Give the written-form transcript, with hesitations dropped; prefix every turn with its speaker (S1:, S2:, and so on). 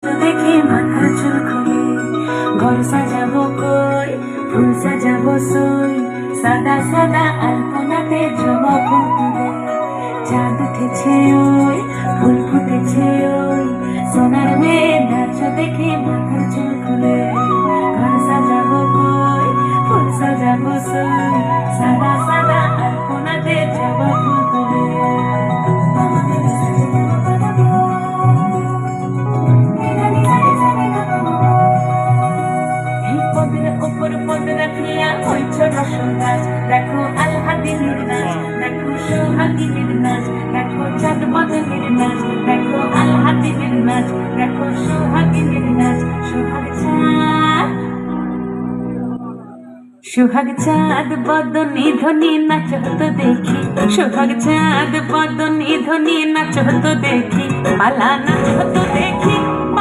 S1: দেখে মাথার চুল খুলে ঘর সাজাবো কই, ফুল সাজাবো সই, সাদা সাদা আলপনাতে জবা ফুল তুলে। চাঁদ উঠেছে ওই, ফুল ফুটেছে ওই, সোনার মেয়ে নাচ দেখে মাথার চুল খুলে ঘর সাজাবো কই, ফুল সাজাবো সই, সাদা সাদা আলপনাতে জবা ফুল তুলে। উপর পদ রাখিয়া হইছ রসনাচ, দেখো আলহাদিনের নাচ, দেখো সোহাগিনের নাচ, দেখো চাঁদ বদনের নাচ, দেখো আলহাদিনের নাচ, দেখো সোহাগিনের নাচ। সোহাগ চাঁদ বদনি ধ্বনি নাচ হতো দেখি, সোহাগ চাঁদ বদনি ধ্বনি নাচ হতো দেখি, পালা নাচ হতো দেখি।